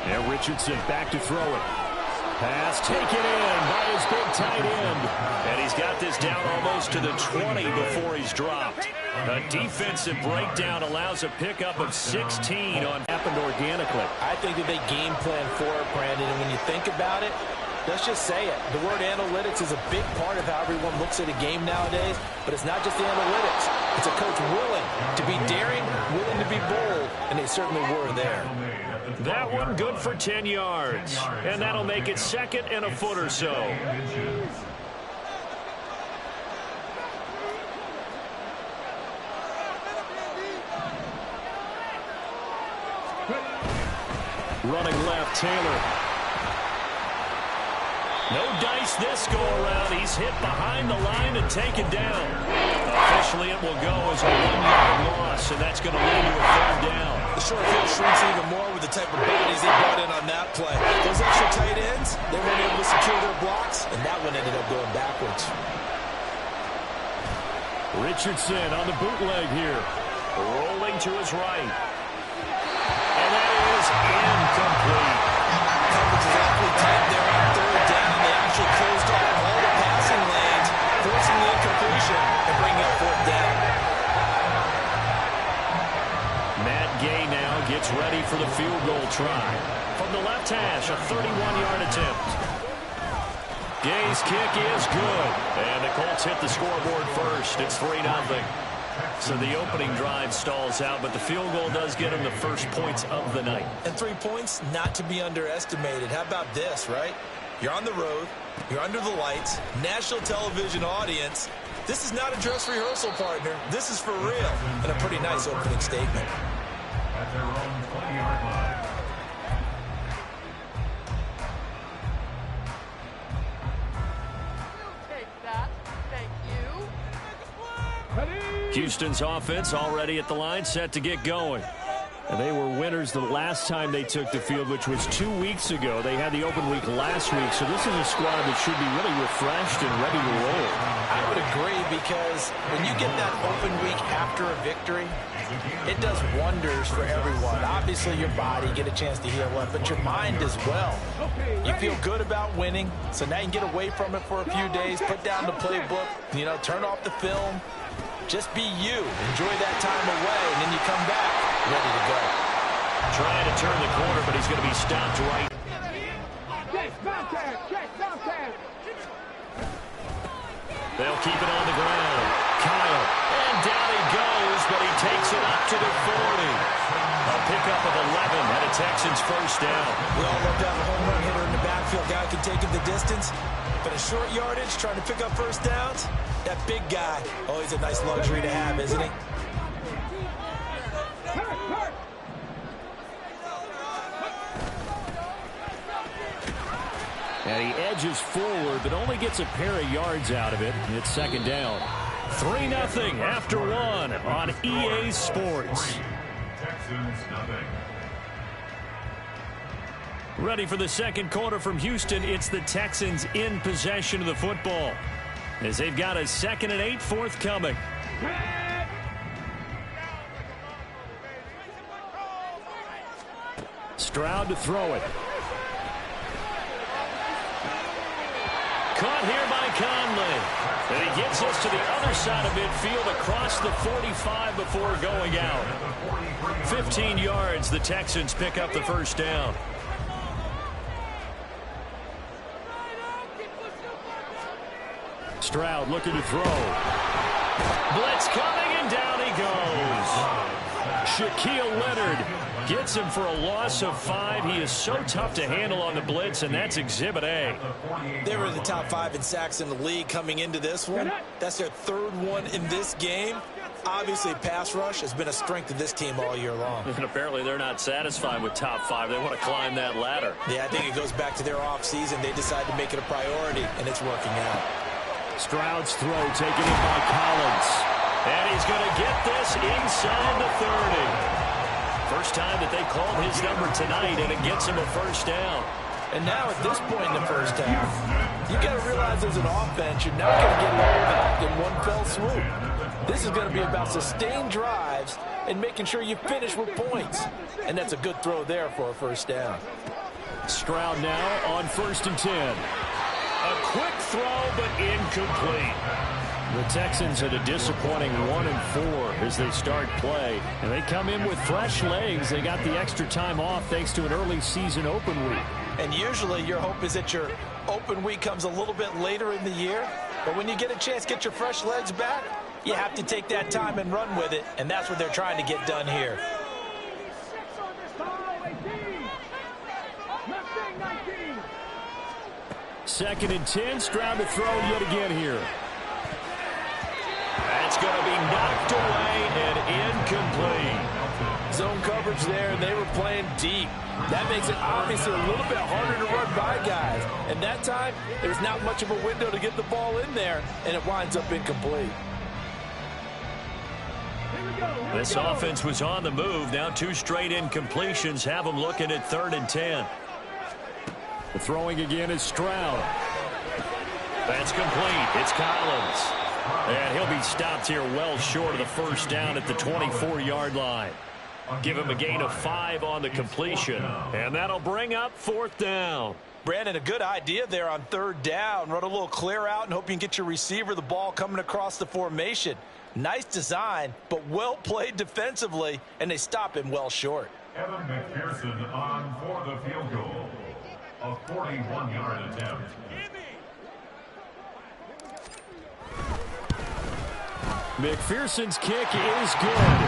And Richardson back to throw it. Pass taken in by his big tight end. And he's got this down almost to the 20 before he's dropped. A defensive breakdown allows a pickup of 16 on happened organically. I think that they game plan for it, Brandon. And when you think about it, let's just say it. The word analytics is a big part of how everyone looks at a game nowadays. But it's not just the analytics. It's a coach willing to be daring, willing to be bold. And they certainly were there. That one good for 10 yards. And that'll make it second and a foot or so. Running left, Taylor. No dice this go-around. He's hit behind the line and taken down. Officially, it will go as a 1-yard loss, and that's going to lead to a third down. The short field shrinks even more with the type of bodies they brought in on that play. Those extra tight ends, they weren't able to secure their blocks, and that one ended up going backwards. Richardson on the bootleg here. Rolling to his right. And that is incomplete. Coverage is awfully tight there on third down. They actually closed off all the passing lanes, forcing the incompletion and bringing up fourth down. Matt Gay now gets ready for the field goal try. From the left hash, a 31-yard attempt. Gay's kick is good. And the Colts hit the scoreboard first. It's 3-0. So the opening drive stalls out, but the field goal does get them the first points of the night. And 3 points, not to be underestimated. How about this, right? You're on the road. You're under the lights. National television audience. This is not a dress rehearsal, partner. This is for real. And a pretty nice opening statement. At their own 20-yard line. Houston's offense already at the line, set to get going. And they were winners the last time they took the field, which was 2 weeks ago. They had the open week last week, so this is a squad that should be really refreshed and ready to roll. I would agree, because when you get that open week after a victory, it does wonders for everyone. Obviously, your body, get a chance to heal up, but your mind as well. You feel good about winning, so now you can get away from it for a few days, put down the playbook, turn off the film. Just be you. Enjoy that time away, and then you come back ready to go. Trying to turn the corner, but he's going to be stopped right. They'll keep it on the ground. Kyle, and down he goes, but he takes it up to the 40. A pickup of 11 and a Texans first down. We all love to have a home run hitter in the backfield. Guy can take it the distance, but a short yardage, trying to pick up first downs, that big guy, always a nice luxury to have, isn't he? And he edges forward, but only gets a pair of yards out of it. It's second down. 3-0 after one on EA Sports. Texans nothing. Ready for the second quarter from Houston. It's the Texans in possession of the football, as they've got a 2nd and 8 forthcoming. Stroud to throw it. Caught here by Conley. And he gets us to the other side of midfield across the 45 before going out. 15 yards, the Texans pick up the first down. Stroud looking to throw. Blitz coming, and down he goes. Shaquille Leonard gets him for a loss of 5. He is so tough to handle on the blitz, and that's Exhibit A. They were the top 5 in sacks in the league coming into this one. That's their 3rd one in this game. Obviously, pass rush has been a strength of this team all year long. And apparently they're not satisfied with top 5. They want to climb that ladder. Yeah, I think it goes back to their offseason. They decided to make it a priority, and it's working out. Stroud's throw taken in by Collins. And he's going to get this inside the 30. First time that they called his number tonight, and it gets him a first down. And now at this point in the first half, you got to realize as an offense, you're not going to get it all back in one fell swoop. This is going to be about sustained drives and making sure you finish with points. And that's a good throw there for a first down. Stroud now on 1st and 10. A quick throw, but incomplete. The Texans at a disappointing 1-4 as they start play. And they come in with fresh legs. They got the extra time off thanks to an early season open week. And usually your hope is that your open week comes a little bit later in the year. But when you get a chance to get your fresh legs back, you have to take that time and run with it. And that's what they're trying to get done here. Second and 10. Stroud to throw yet again here. That's going to be knocked away and incomplete. Zone coverage there, and they were playing deep. That makes it obviously a little bit harder to run by guys. And that time, there's not much of a window to get the ball in there, and it winds up incomplete. This offense was on the move. Now 2 straight incompletions have them looking at 3rd and 10. The throwing again is Stroud. That's complete. It's Collins. And he'll be stopped here well short of the first down at the 24-yard line. Give him a gain of 5 on the completion. And that'll bring up 4th down. Brandon, a good idea there on 3rd down. Run a little clear out and hope you can get your receiver the ball coming across the formation. Nice design, but well played defensively, and they stop him well short. Evan McPherson on for the field goal. A 41-yard attempt. McPherson's kick is good.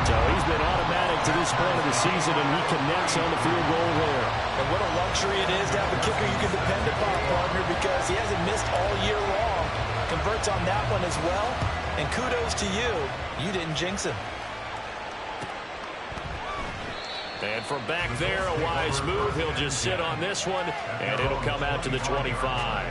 So he's been automatic to this point of the season, and he connects on the field goal there. And what a luxury it is to have a kicker you can depend upon, partner, because he hasn't missed all year long. Converts on that one as well, and kudos to you. You didn't jinx him. And from back there, a wise move. He'll just sit on this one, and it'll come out to the 25.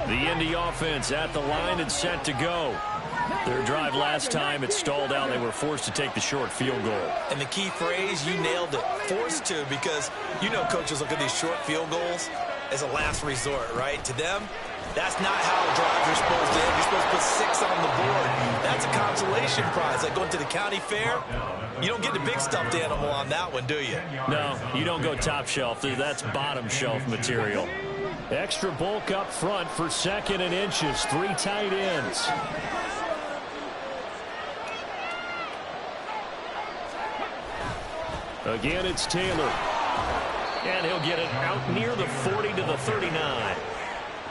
The Indy offense at the line and set to go. Their drive last time, it stalled out. They were forced to take the short field goal. And the key phrase, you nailed it. Forced to, because you know coaches look at these short field goals as a last resort, right? To them, that's not how drives are supposed to end. You're supposed to put 6 on the board. That's a consolation prize. Like going to the county fair, you don't get the big stuffed animal on that one, do you? No, you don't go top shelf. That's bottom shelf material. Extra bulk up front for 2nd and inches. 3 tight ends. Again, it's Taylor. And he'll get it out near the 40 to the 39.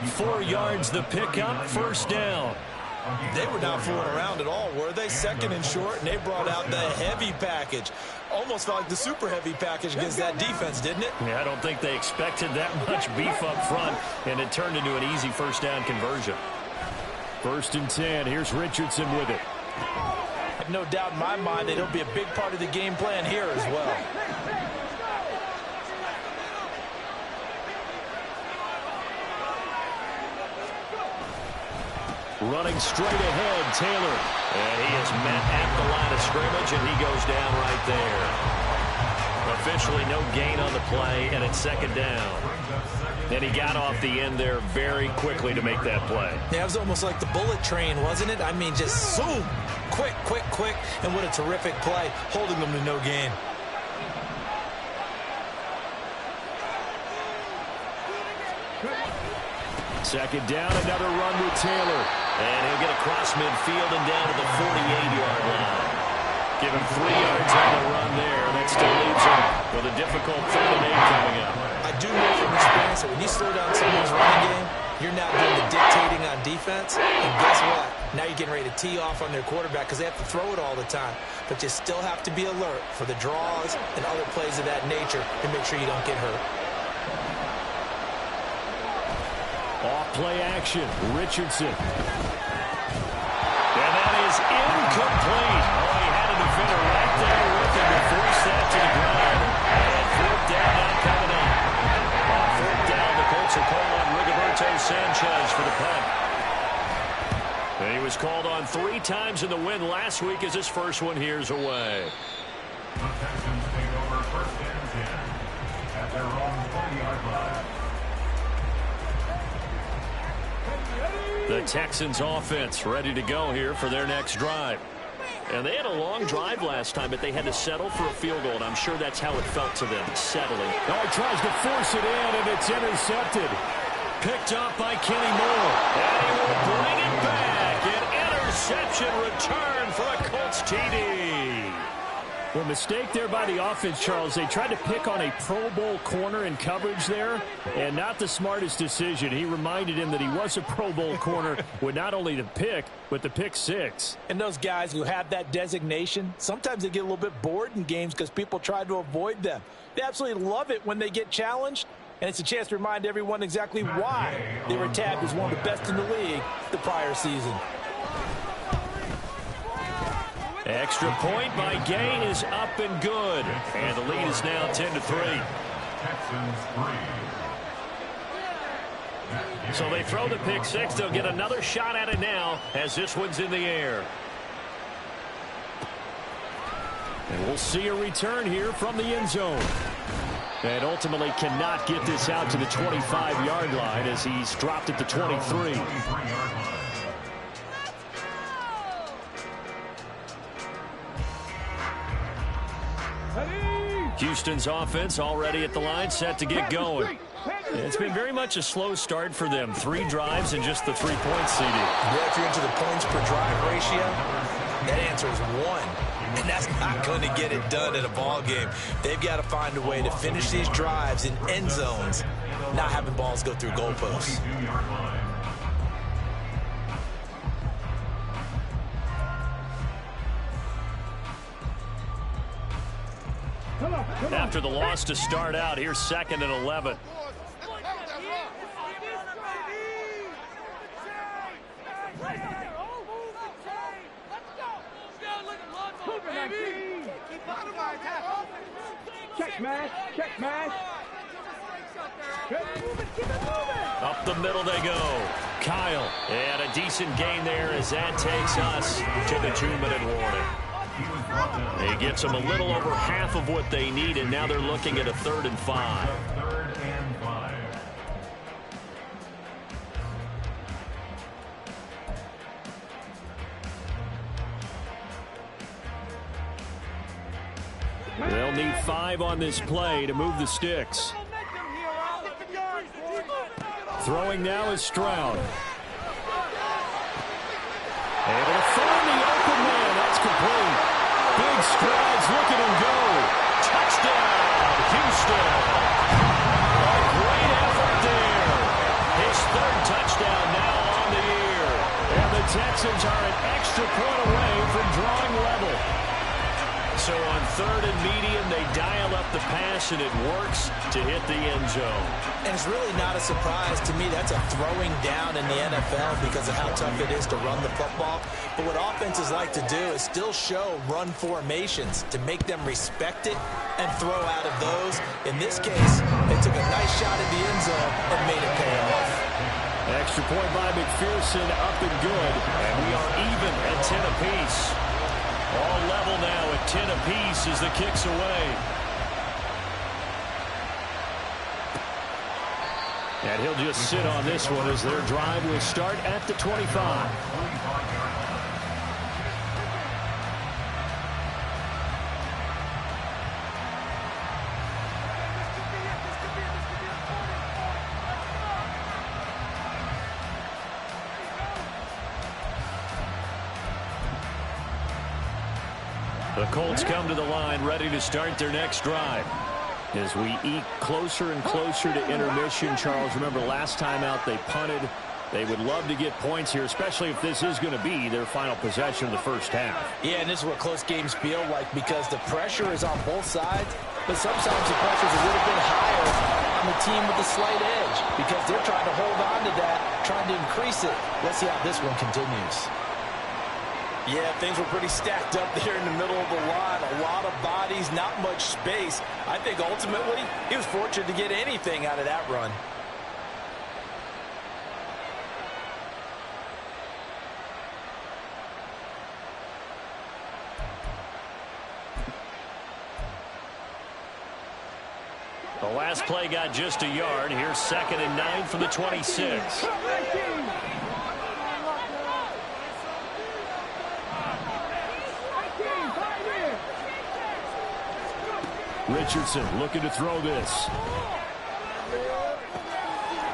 4 yards the pickup, 1st down. They were not fooling around at all, were they? 2nd and short, and they brought out the heavy package. Almost felt like the super heavy package against that defense, didn't it? Yeah, I don't think they expected that much beef up front, and it turned into an easy 1st down conversion. 1st and 10. Here's Richardson with it. I have no doubt in my mind that he'll be a big part of the game plan here as well. Running straight ahead, Taylor. And he is met at the line of scrimmage, and he goes down right there. Officially no gain on the play, and it's 2nd down. And he got off the end there very quickly to make that play. Yeah, it was almost like the bullet train, wasn't it? I mean, just zoom. Quick, quick, quick. And what a terrific play, holding them to no gain. Second down, another run with Taylor. And he'll get across midfield and down to the 48-yard line. Give him 3 yards on the run there. That still leaves him with a difficult 3rd and 8 coming up. I do know from experience that when you slow down someone's running game, you're now doing the dictating on defense. And guess what? Now you're getting ready to tee off on their quarterback because they have to throw it all the time. But you still have to be alert for the draws and other plays of that nature to make sure you don't get hurt. Off play action, Richardson. And that is incomplete. Oh, he had a defender right there with him to force that to the ground. And 4th down now coming up. On 4th down, the Colts are calling on Rigoberto Sanchez for the punt. And he was called on 3 times in the win last week as his first one here's away. The Texans take over 1st and 10 at their own 20-yard line. The Texans offense ready to go here for their next drive. And they had a long drive last time, but they had to settle for a field goal, and I'm sure that's how it felt to them, settling. Oh, he tries to force it in, and it's intercepted. Picked up by Kenny Moore. And he will bring it back. An interception return for a Colts TD. Well, mistake there by the offense, Charles. They tried to pick on a Pro Bowl corner in coverage there, and not the smartest decision. He reminded him that he was a Pro Bowl corner with not only the pick, but the pick six. And those guys who have that designation, sometimes they get a little bit bored in games because people try to avoid them. They absolutely love it when they get challenged, and it's a chance to remind everyone exactly why they were tabbed as one of the best in the league the prior season. Extra point by Gay is up and good. And the lead is now 10-3. Texans 3. So they throw the pick six. They'll get another shot at it now as this one's in the air. And we'll see a return here from the end zone. And ultimately cannot get this out to the 25-yard line as he's dropped at the 23. Houston's offense already at the line, set to get going. It's been very much a slow start for them. 3 drives and just the 3 points, CD. Yeah, if you're into the points per drive ratio, that answer is 1. And that's not going to get it done in a ball game. They've got to find a way to finish these drives in end zones, not having balls go through goalposts. After the loss to start out, here's 2nd and 11. Check match, check match. Up the middle they go. Kyle, and a decent gain there as that takes us to the 2-minute warning. He gets them a little over half of what they need, and now they're looking at a 3rd and 5. 3rd and 5. They'll need 5 on this play to move the sticks. Throwing now is Stroud. Able to find the open man. That's complete. Big strides. Look at him go. Touchdown, Houston. A great effort there. His 3rd touchdown now on the year. And the Texans are an extra point away from drawing level. So on 3rd and medium, they dial up the pass, and it works to hit the end zone. And it's really not a surprise to me. That's a throwing down in the NFL because of how tough it is to run the football. But what offenses like to do is still show run formations to make them respect it and throw out of those. In this case, they took a nice shot at the end zone and made it pay off. Extra point by McPherson, up and good. And we are even at 10 apiece. All level now at 10 apiece as the kick's away. And he'll just sit on this one as their drive will start at the 25. The Colts come to the line ready to start their next drive. As we eke closer and closer to intermission, Charles, remember last time out they punted. They would love to get points here, especially if this is going to be their final possession of the first half. Yeah, and this is what close games feel like because the pressure is on both sides, but sometimes the pressure is a little bit higher on the team with the slight edge because they're trying to hold on to that, trying to increase it. Let's see how this one continues. Yeah, things were pretty stacked up there in the middle of the line. A lot of bodies, not much space. I think ultimately he was fortunate to get anything out of that run. The last play got just a yard. Here's 2nd and 9 from the 26. Richardson looking to throw this.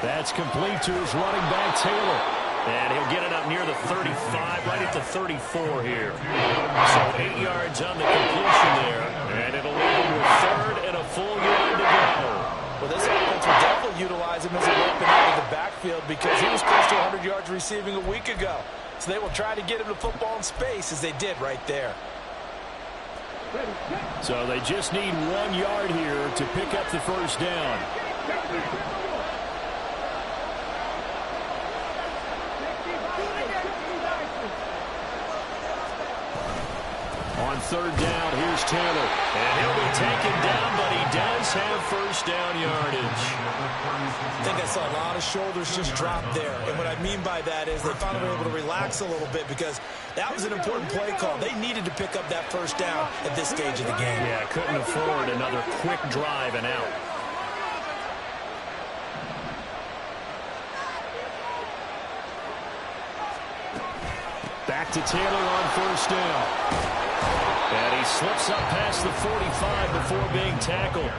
That's complete to his running back, Taylor. And he'll get it up near the 35, right at the 34 here. So 8 yards on the completion there. And it'll leave him with third and a full yard to go. Well, this offense will definitely utilize him as a weapon out of the backfield because he was close to 100 yards receiving a week ago. So they will try to get him the football in space as they did right there. So they just need 1 yard here to pick up the first down. On third down, here's Taylor. And he'll be taken down, but he does have first down yardage. I think I saw a lot of shoulders just drop there. And what I mean by that is they finally were able to relax a little bit because that was an important play call. They needed to pick up that first down at this stage of the game. Yeah, couldn't afford another quick drive and out. Back to Taylor on first down. And he slips up past the 45 before being tackled.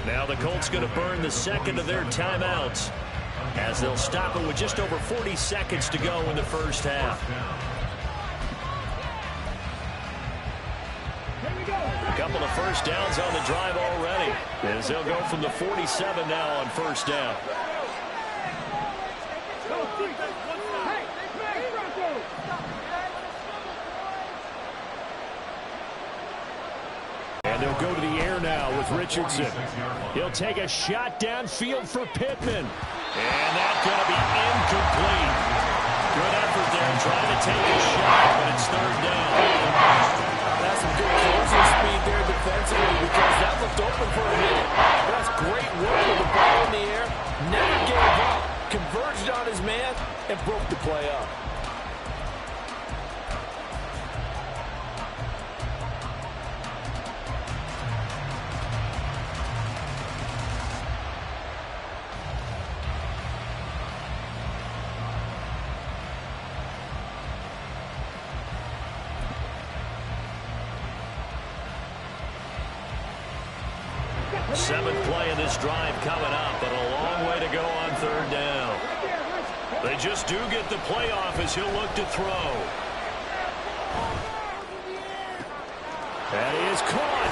Now the Colts going to burn the second of their timeouts as they'll stop it with just over 40 seconds to go in the first half. A couple of first downs on the drive already as they'll go from the 47 now on first down. And they'll go to the air now with Richardson. He'll take a shot downfield for Pittman. And that's going to be incomplete. Good effort there trying to take a shot, but it's third down. That's some good closing speed there defensively because that looked open for a minute. That's great work with the ball in the air. Never gave up. Converged on his man and broke the play up. Seventh play of this drive coming up, but a long way to go on third down. They just do get the playoff as he'll look to throw. That is caught.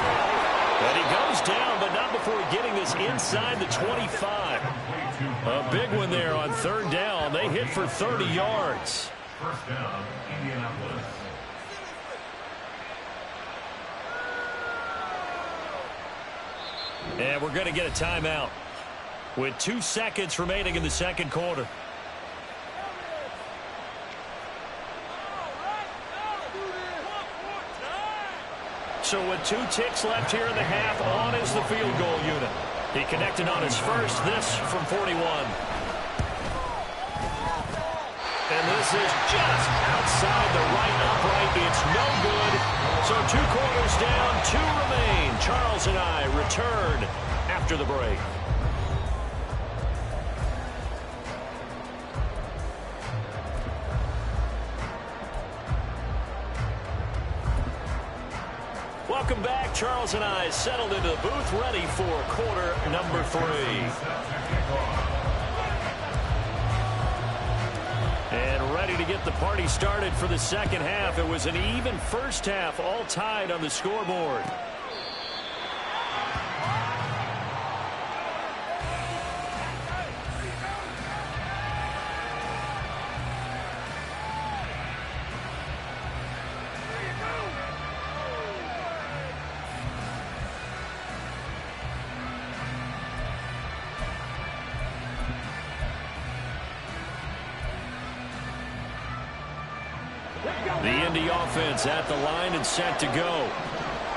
And he goes down, but not before getting this inside the 25. A big one there on third down. They hit for 30 yards. First down, Indianapolis. And we're going to get a timeout with 2 seconds remaining in the second quarter. So with 2 ticks left here in the half, on is the field goal unit. He connected on his first, this from 41. And this is just outside the right upright. It's no good. So 2 quarters down, 2 remain. Charles and I return after the break. Welcome back. Charles and I settled into the booth, ready for quarter number 3. And ready to get the party started for the second half. It was an even first half, all tied on the scoreboard. The Indy offense at the line and set to go.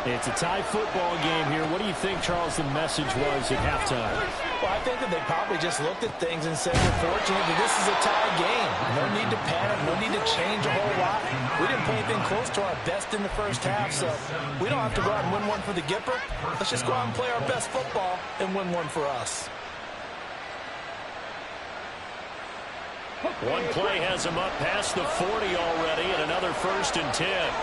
It's a tie football game here. What do you think, Charles, the message was at halftime? Well, I think that they probably just looked at things and said, we're fortunate that this is a tie game. No need to panic. No need to change a whole lot. We didn't play anything close to our best in the first half, so we don't have to go out and win one for the Gipper. Let's just go out and play our best football and win one for us. One play has him up past the 40 already, and another 1st and 10.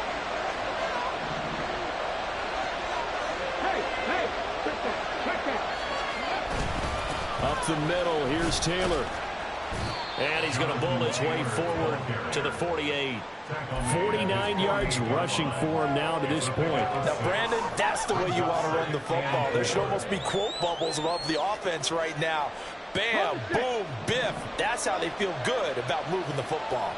up the middle. Here's Taylor. And he's going to bull his way forward to the 48. 49 yards rushing for him now to this point. Now, Brandon, that's the way you want to run the football. There should almost be quote bubbles above the offense right now. Bam, boom, biff. That's how they feel good about moving the football.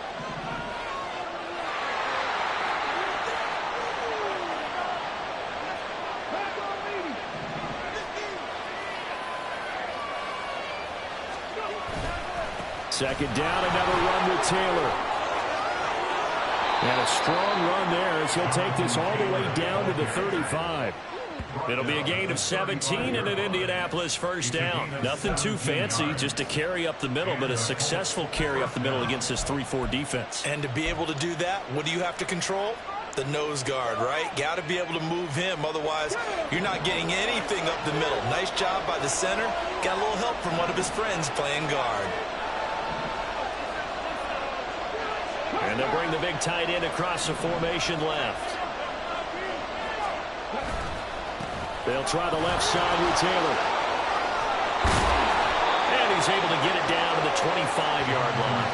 Second down, another run with Taylor. And a strong run there as he'll take this all the way down to the 35. It'll be a gain of 17 and an Indianapolis first down. Nothing too fancy, just a carry up the middle, but a successful carry up the middle against this 3-4 defense. And to be able to do that, what do you have to control? The nose guard, right? Got to be able to move him. Otherwise, you're not getting anything up the middle. Nice job by the center. Got a little help from one of his friends playing guard. And they'll bring the big tight end across the formation left. They'll try the left side with Taylor. And he's able to get it down to the 25-yard line.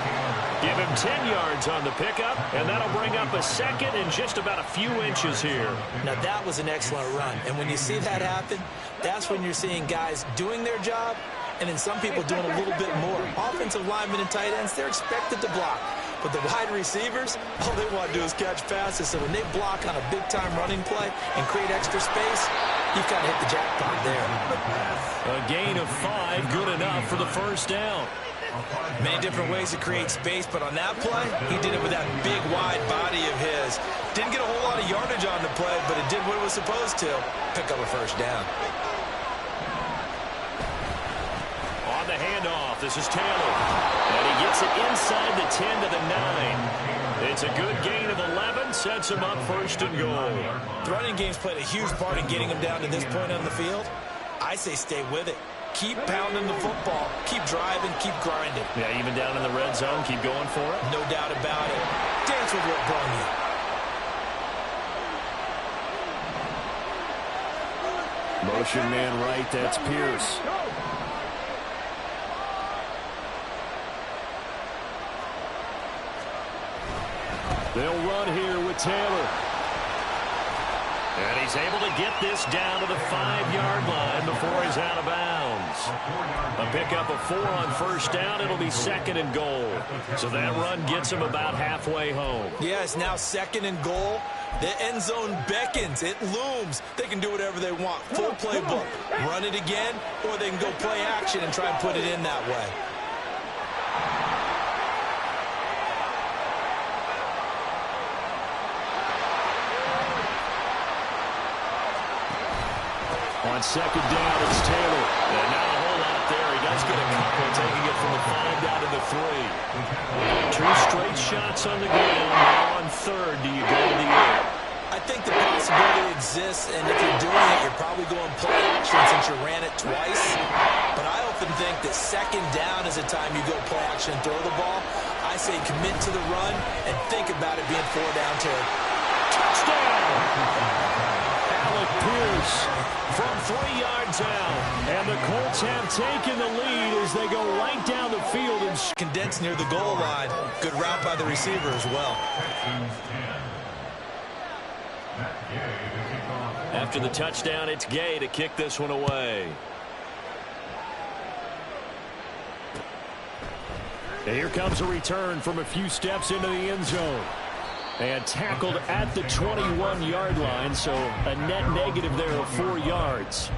Give him 10 yards on the pickup, and that'll bring up a second and just about a few inches here. Now, that was an excellent run. And when you see that happen, that's when you're seeing guys doing their job and then some people doing a little bit more. Offensive linemen and tight ends, they're expected to block. But the wide receivers, all they want to do is catch passes. So when they block on a big-time running play and create extra space, you've got to hit the jackpot there. A gain of 5, good enough for the first down. Many different ways to create space, but on that play, he did it with that big, wide body of his. Didn't get a whole lot of yardage on the play, but it did what it was supposed to. Pick up a first down. On the handoff, this is Taylor. And he gets it inside the 10 to the 9. It's a good gain of 11, sets him up first and goal. The running game's played a huge part in getting him down to this point on the field. I say stay with it. Keep pounding the football. Keep driving. Keep grinding. Yeah, even down in the red zone, keep going for it. No doubt about it. Dance with what brung you. Motion man right, that's Pierce. They'll run here with Taylor. And he's able to get this down to the 5-yard line before he's out of bounds. A pickup of 4 on first down. It'll be second and goal. So that run gets him about halfway home. Yeah, it's now second and goal. The end zone beckons. It looms. They can do whatever they want. Full playbook. Run it again, or they can go play action and try and put it in that way. On second down, it's Taylor. And not a whole lot there. He does get a couple, taking it from the 5 down to the 3. 2 straight shots on the ground. Now on third, do you go to the air? I think the possibility exists, and if you're doing it, you're probably going play action since you ran it twice. But I often think that second down is a time you go play action and throw the ball. I say commit to the run and think about it being 4 down territory. Touchdown! Alec Pierce from 3 yards out. And the Colts have taken the lead as they go right down the field and condensed near the goal line. Good route by the receiver as well. After the touchdown, it's Gay to kick this one away. And here comes a return from a few steps into the end zone. And tackled at the 21-yard line, so a net negative there of 4 yards.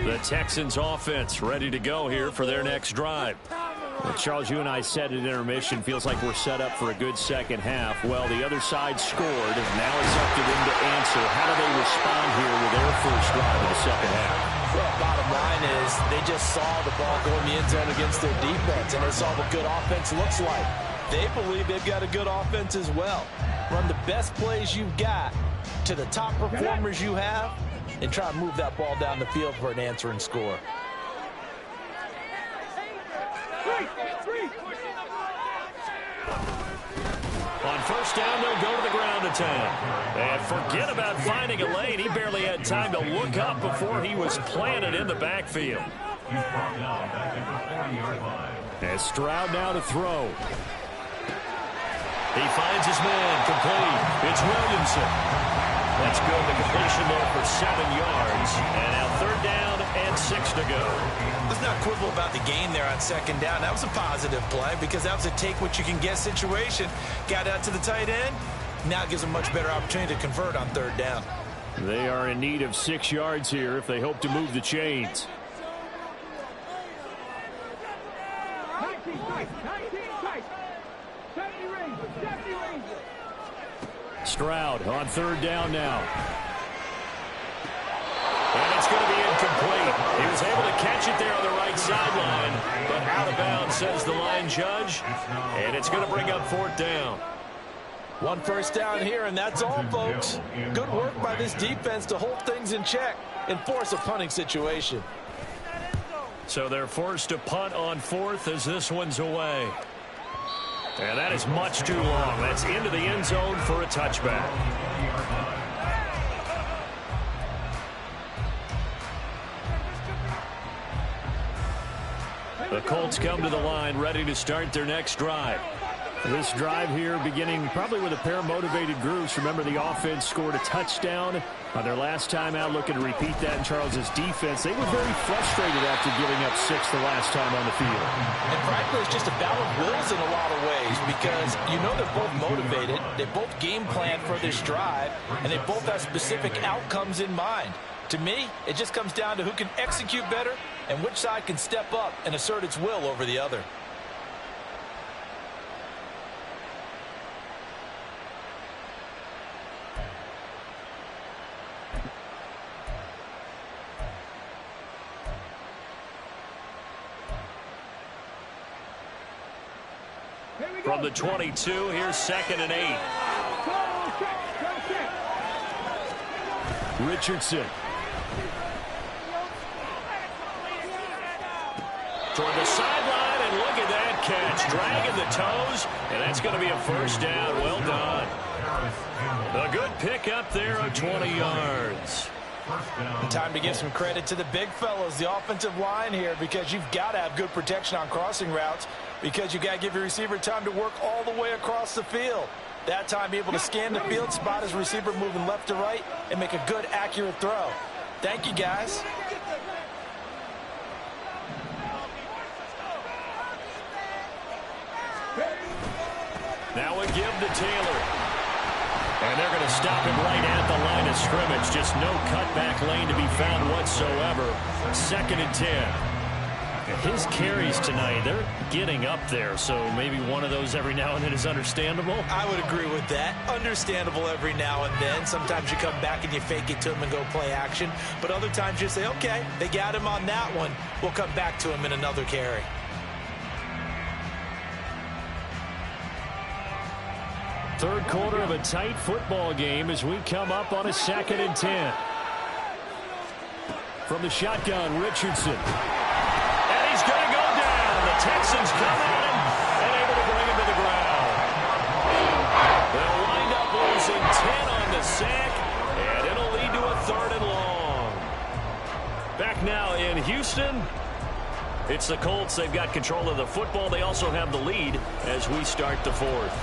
The Texans offense ready to go here for their next drive. Well, Charles, you and I said at intermission, feels like we're set up for a good second half. Well, the other side scored, and now it's up to them to answer. How do they respond here with their first drive of the second half? Well, bottom line is they just saw the ball go in the end zone against their defense, and they saw what good offense looks like. They believe they've got a good offense as well. Run the best plays you've got to the top performers you have, and try to move that ball down the field for an answering score. On first down, they'll go to the ground attack. And forget about finding a lane. He barely had time to look up before he was planted in the backfield. And Stroud now to throw. He finds his man, complete. It's Williamson. That's good. The completion there for 7 yards. And now 3rd down and 6 to go. Let's not quibble about the gain there on 2nd down. That was a positive play because that was a take-what-you-can-get situation. Got out to the tight end. Now gives a much better opportunity to convert on 3rd down. They are in need of 6 yards here if they hope to move the chains. Stroud on 3rd down now. And it's going to be incomplete. He was able to catch it there on the right sideline, but out of bounds, says the line judge. And it's going to bring up 4th down. 1 first down here, and that's all, folks. Good work by this defense to hold things in check and force a punting situation. So they're forced to punt on 4th as this one's away. And that is much too long. That's into the end zone for a touchback. The Colts come to the line, ready to start their next drive. This drive here beginning probably with a pair of motivated groups. Remember, the offense scored a touchdown on their last time out, looking to repeat that in Charles's defense. They were very frustrated after giving up 6 the last time on the field. And frankly, it's just a battle of wills in a lot of ways because you know they're both motivated. They both game plan for this drive, and they both have specific outcomes in mind. To me, it just comes down to who can execute better and which side can step up and assert its will over the other. From the 22, here's 2nd and 8. Richardson. Toward the sideline, and look at that catch. Dragging the toes, and that's going to be a first down. Well done. A good pickup there of 20 yards. Time to give some credit to the big fellas, the offensive line here, because you've got to have good protection on crossing routes because you've got to give your receiver time to work all the way across the field. That time, be able to scan the field, spot his receiver moving left to right, and make a good, accurate throw. Thank you, guys. Now a give to Taylor. And they're going to stop him right at the line of scrimmage. Just no cutback lane to be found whatsoever. 2nd and 10. His carries tonight, they're getting up there, so maybe one of those every now and then is understandable. I would agree with that. Understandable every now and then. Sometimes you come back and you fake it to him and go play action. But other times you say, okay, they got him on that one. We'll come back to him in another carry. Third quarter of a tight football game as we come up on a 2nd and 10. From the shotgun, Richardson. He's going to go down. The Texans come at him and able to bring him to the ground. They'll wind up losing 10 on the sack, and it'll lead to a 3rd and long. Back now in Houston, it's the Colts. They've got control of the football. They also have the lead as we start the 4th.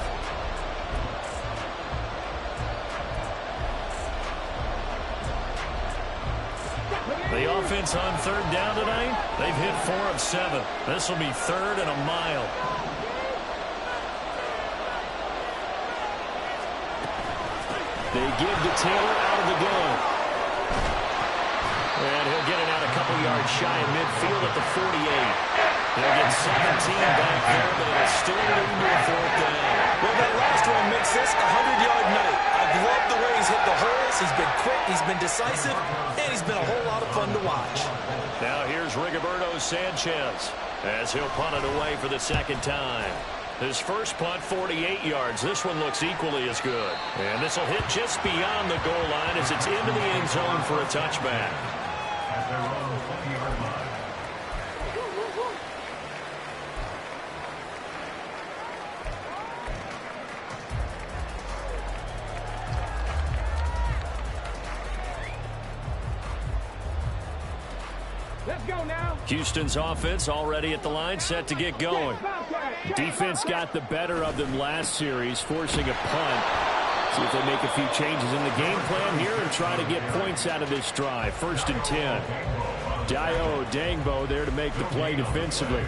The offense on 3rd down tonight, they've hit 4 of 7. This will be 3rd and a mile. They give to Taylor out of the gun. And he'll get it out a couple yards shy of midfield at the 48. They'll get 17 back there, but it'll still lead to a 4th down. Well, that last one makes this a 100-yard night. I've loved the way he's hit the holes. He's been quick, he's been decisive, and he's been a whole lot of fun to watch. Now here's Rigoberto Sanchez as he'll punt it away for the 2nd time. His first punt, 48 yards. This one looks equally as good. And this will hit just beyond the goal line as it's into the end zone for a touchback. At their own 20-yard line. Houston's offense already at the line, set to get going. Defense got the better of them last series, forcing a punt. See if they make a few changes in the game plan here and try to get points out of this drive. 1st and 10. Dayo Odeyingbo there to make the play defensively.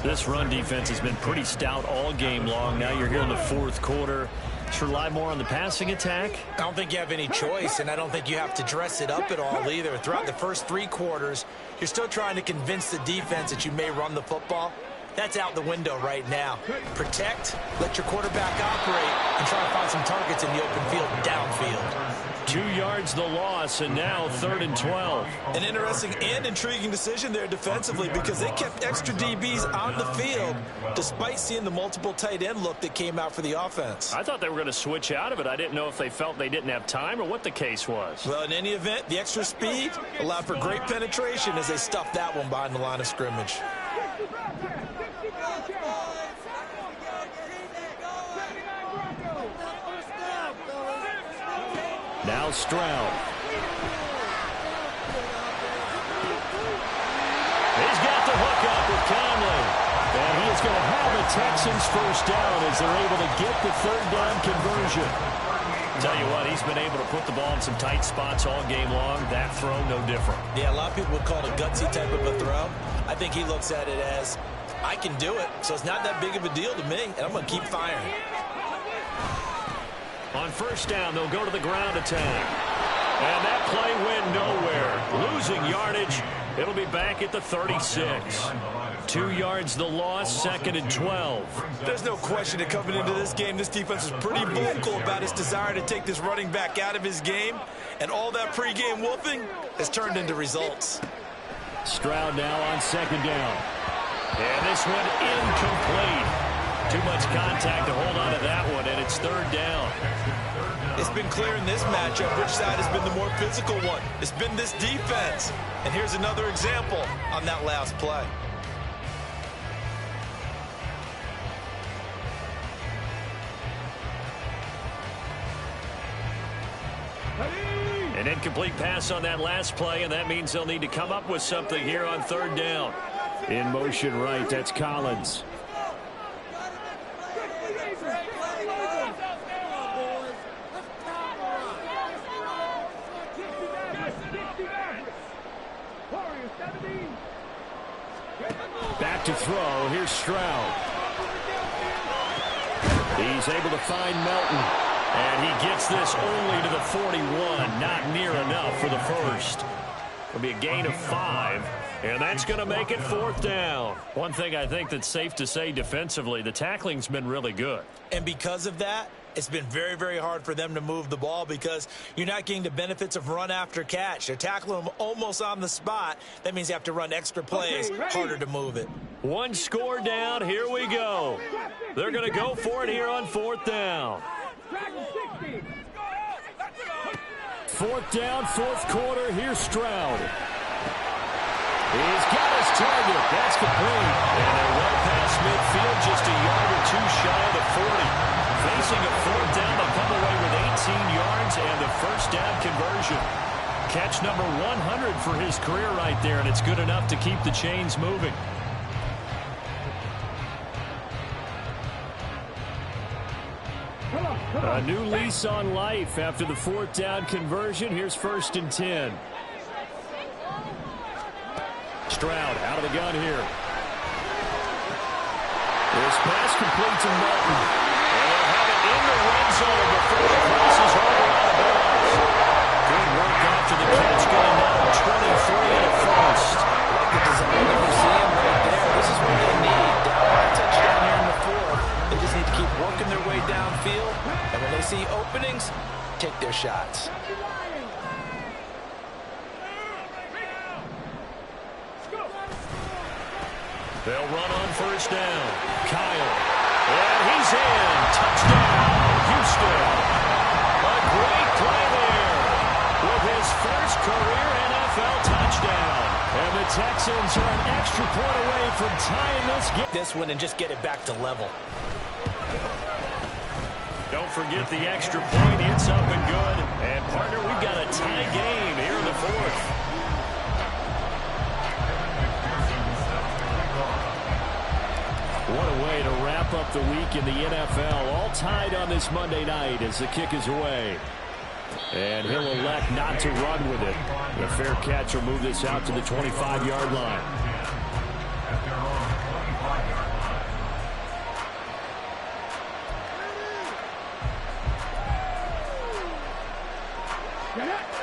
This run defense has been pretty stout all game long. Now you're here in the 4th quarter. Should rely more on the passing attack? I don't think you have any choice, and I don't think you have to dress it up at all either. Throughout the first 3 quarters, you're still trying to convince the defense that you may run the football. That's out the window right now. Protect, let your quarterback operate, and try to find some targets in the open field downfield. 2 yards the loss, and now 3rd and 12. An interesting and intriguing decision there defensively because they kept extra DBs on the field despite seeing the multiple tight end look that came out for the offense. I thought they were going to switch out of it. I didn't know if they felt they didn't have time or what the case was. Well, in any event, the extra speed allowed for great penetration as they stuffed that one behind the line of scrimmage. Now Stroud. He's got the hook up with Conley. And he is going to have a Texans first down as they're able to get the 3rd down conversion. Tell you what, he's been able to put the ball in some tight spots all game long. That throw, no different. Yeah, a lot of people would call it a gutsy type of a throw. I think he looks at it as, I can do it, so it's not that big of a deal to me, and I'm going to keep firing. On 1st down, they'll go to the ground attack. And that play went nowhere. Losing yardage. It'll be back at the 36. 2 yards the loss, 2nd and 12. There's no question that coming into this game, this defense was pretty vocal about its desire to take this running back out of his game. And all that pregame wolfing has turned into results. Stroud now on 2nd down. And this one incomplete. Too much contact to hold on to that one, and it's 3rd down. It's been clear in this matchup which side has been the more physical one. It's been this defense. And here's another example on that last play. An incomplete pass on that last play, and that means they'll need to come up with something here on 3rd down. In motion right, that's Collins. Back to throw. Here's Stroud. He's able to find Melton. And he gets this only to the 41. Not near enough for the first. It'll be a gain of 5. And that's going to make it 4th down. One thing I think that's safe to say defensively, the tackling's been really good. And because of that, it's been very, very hard for them to move the ball because you're not getting the benefits of run after catch. They're tackling them almost on the spot. That means you have to run extra plays, harder to move it. 1 score down. Here we go. They're going to go for it here on 4th down. 4th down, 4th quarter. Here's Stroud. He's got his target. That's complete. And they're well past midfield, just a yard or 2 shy of the 40. Facing a 4th down, they'll come away with 18 yards and the 1st down conversion. Catch number 100 for his career right there, and it's good enough to keep the chains moving. A new lease on life after the 4th down conversion. Here's 1st and 10. Stroud out of the gun here. This pass complete to Melton. And they'll have it in the red zone before it crosses over out of bounds. Good work after the catch, getting down 23 and a first. Like the design that we're seeing right there, this is what they need. Down by a touchdown here in the 4th. They just need to keep working their way downfield. And when they see openings, take their shots. They'll run on 1st down. Kyle. And he's in. Touchdown, Houston. A great play there with his first career NFL touchdown. And the Texans are an extra point away from tying this game. This one and just get it back to level. Don't forget the extra point. It's up and good. And, partner, we've got a tie game here in the 4th. the week in the NFL. All tied on this Monday night as the kick is away. And he'll elect not to run with it. The fair catch will move this out to the 25-yard line.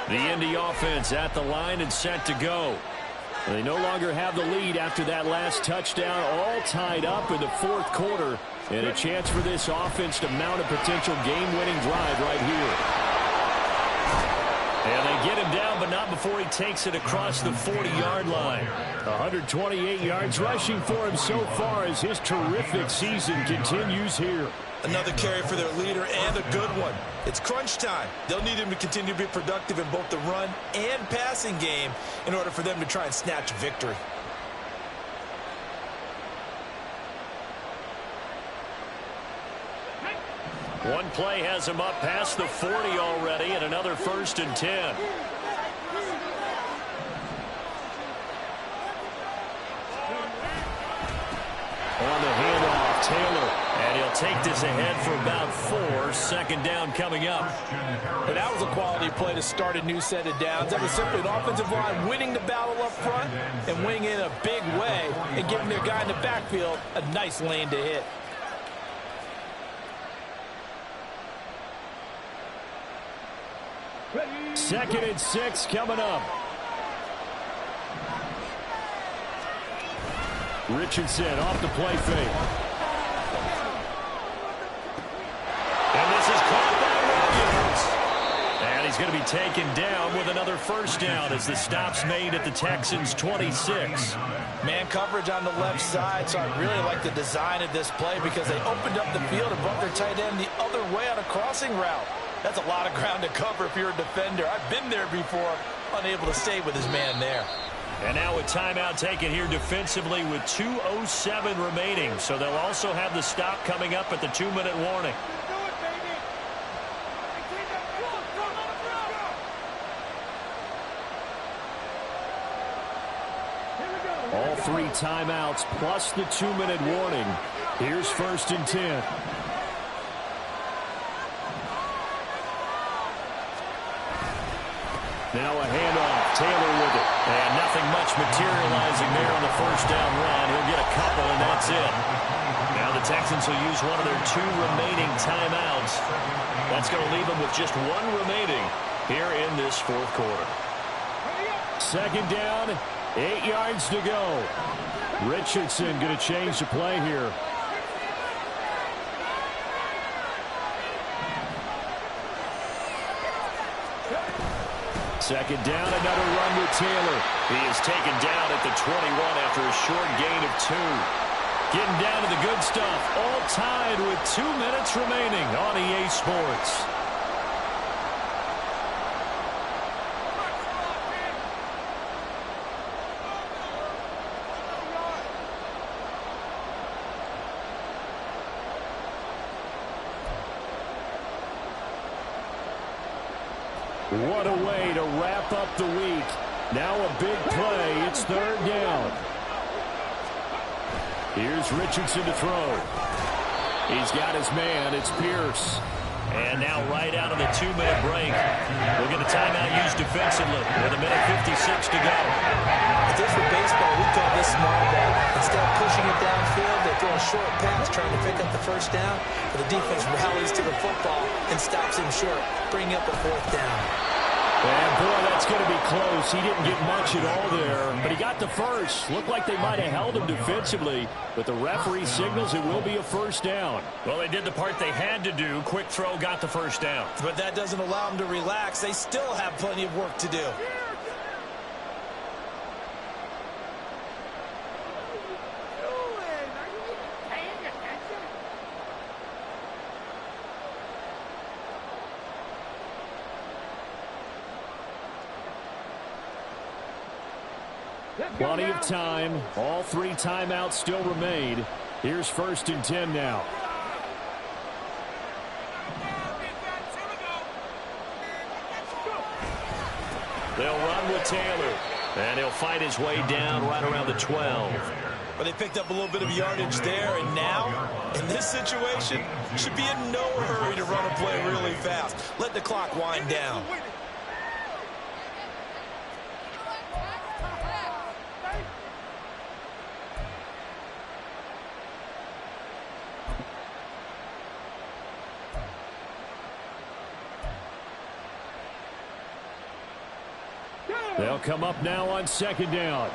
The Indy offense at the line and set to go. They no longer have the lead after that last touchdown, all tied up in the fourth quarter, and a chance for this offense to mount a potential game-winning drive right here. And they get him down, but not before he takes it across the 40-yard line. 128 yards rushing for him so far as his terrific season continues here. Another carry for their leader, and a good one. It's crunch time. They'll need him to continue to be productive in both the run and passing game in order for them to try and snatch victory. One play has him up past the 40 already, and another 1st and 10. On the handoff, Taylor. And he'll take this ahead for about 4. 2nd down coming up. But that was a quality play to start a new set of downs. That was simply an offensive line winning the battle up front and winning in a big way and giving their guy in the backfield a nice lane to hit. Second and 6 coming up. Richardson off the play fake. And this is caught by Williams. And he's going to be taken down with another 1st down as the stop's made at the Texans' 26. Man coverage on the left side, so I really like the design of this play because they opened up the field and brought their tight end the other way on a crossing route. That's a lot of ground to cover if you're a defender. I've been there before, unable to stay with his man there. And now a timeout taken here defensively with 2:07 remaining. So they'll also have the stop coming up at the 2-minute warning. All 3 timeouts plus the 2-minute warning. Here's 1st and 10. Now a handoff. Taylor with it. And nothing much materializing there on the 1st down run. He'll get a couple, and that's it. Now the Texans will use one of their 2 remaining timeouts. That's going to leave them with just 1 remaining here in this 4th quarter. 2nd down, 8 yards to go. Richardson going to change the play here. Second down, another run with Taylor. He is taken down at the 21 after a short gain of 2. Getting down to the good stuff. All tied with 2 minutes remaining on EA Sports. What a way to wrap up the week. Now a big play. It's 3rd down. Here's Richardson to throw. He's got his man. It's Pierce. And now right out of the 2-minute break, we'll get a timeout used defensively with 1:56 to go. If this were baseball, we call this small ball. Instead of pushing it downfield, they throw a short pass trying to pick up the 1st down. But the defense rallies to the football and stops him short, bringing up a 4th down. And, boy, that's going to be close. He didn't get much at all there, but he got the first. Looked like they might have held him defensively, but the referee signals it will be a 1st down. Well, they did the part they had to do. Quick throw got the 1st down. But that doesn't allow them to relax. They still have plenty of work to do. Plenty of time. All 3 timeouts still remain. Here's 1st and 10 now. They'll run with Taylor. And he'll fight his way down right around the 12. But they picked up a little bit of yardage there, and now, in this situation, should be in no hurry to run a play really fast. Let the clock wind down. They'll come up now on second down.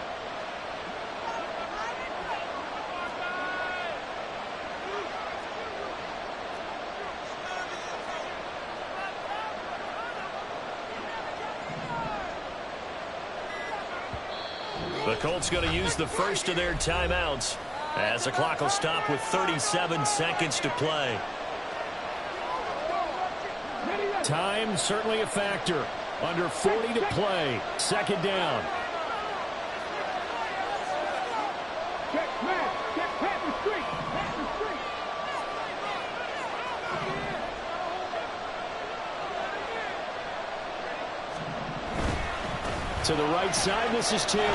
The Colts going to use the first of their timeouts as the clock will stop with 37 seconds to play. Time certainly a factor. Under 40 to play. Second down. To the right side, this is Taylor.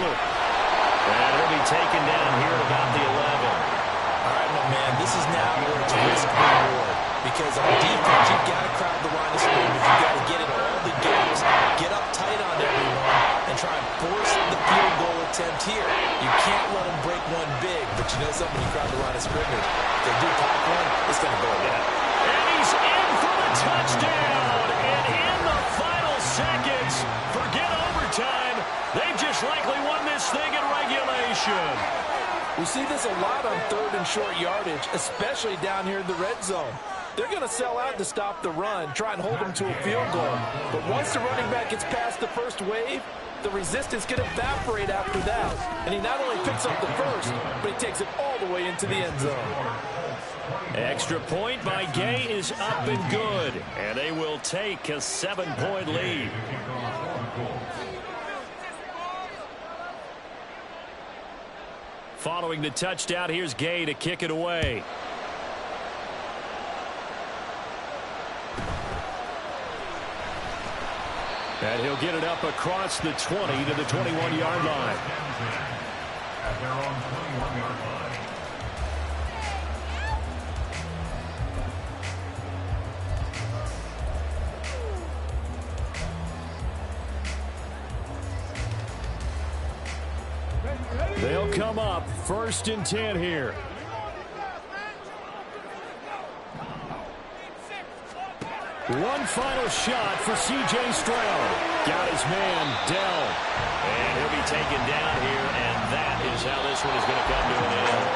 And he'll be taken down here at about the 11. All right, my man, this is now where it's risk-reward. Because on defense, you've got to crowd the line of scrimmage. You've got to get in all the gaps, get up tight on everyone, and try and force the field goal attempt here. You can't let them break one big, but you know something, you crowd the line of scrimmage. If they do pop one, it's going to go down. And he's in for the touchdown. And in the final seconds, forget overtime. They've just likely won this thing in regulation. We see this a lot on third and short yardage, especially down here in the red zone. They're going to sell out to stop the run, try and hold them to a field goal. But once the running back gets past the first wave, the resistance can evaporate after that. And he not only picks up the first, but he takes it all the way into the end zone. Extra point by Gay is up and good. And they will take a 7-point lead. Following the touchdown, here's Gay to kick it away. And he'll get it up across the 20 to the 21-yard line. At their own 21-yard line. They'll come up 1st and 10 here. One final shot for C.J. Stroud. Got his man, Dell. And he'll be taken down here, and that is how this one is going to come to an end.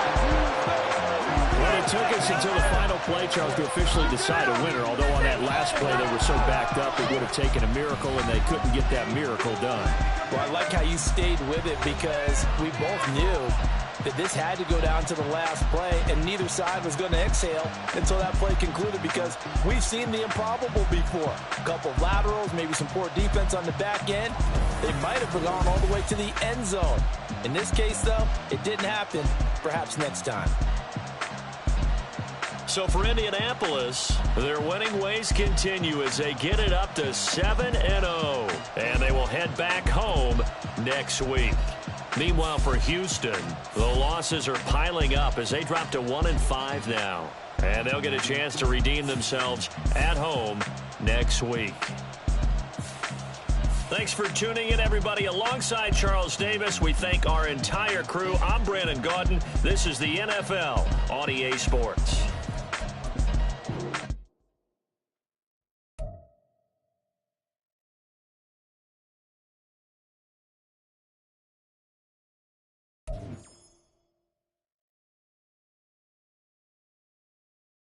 Well, it took us until the final play, Charles, to officially decide a winner, although on that last play they were so backed up it would have taken a miracle, and they couldn't get that miracle done. Well, I like how you stayed with it because we both knew that this had to go down to the last play, and neither side was going to exhale until that play concluded because we've seen the improbable before. A couple of laterals, maybe some poor defense on the back end. They might have gone all the way to the end zone. In this case, though, it didn't happen. Perhaps next time. So for Indianapolis, their winning ways continue as they get it up to 7-0. And they will head back home next week. Meanwhile, for Houston, the losses are piling up as they drop to 1-5 now. And they'll get a chance to redeem themselves at home next week. Thanks for tuning in, everybody. Alongside Charles Davis, we thank our entire crew. I'm Brandon Gaudin. This is the NFL on EA Sports.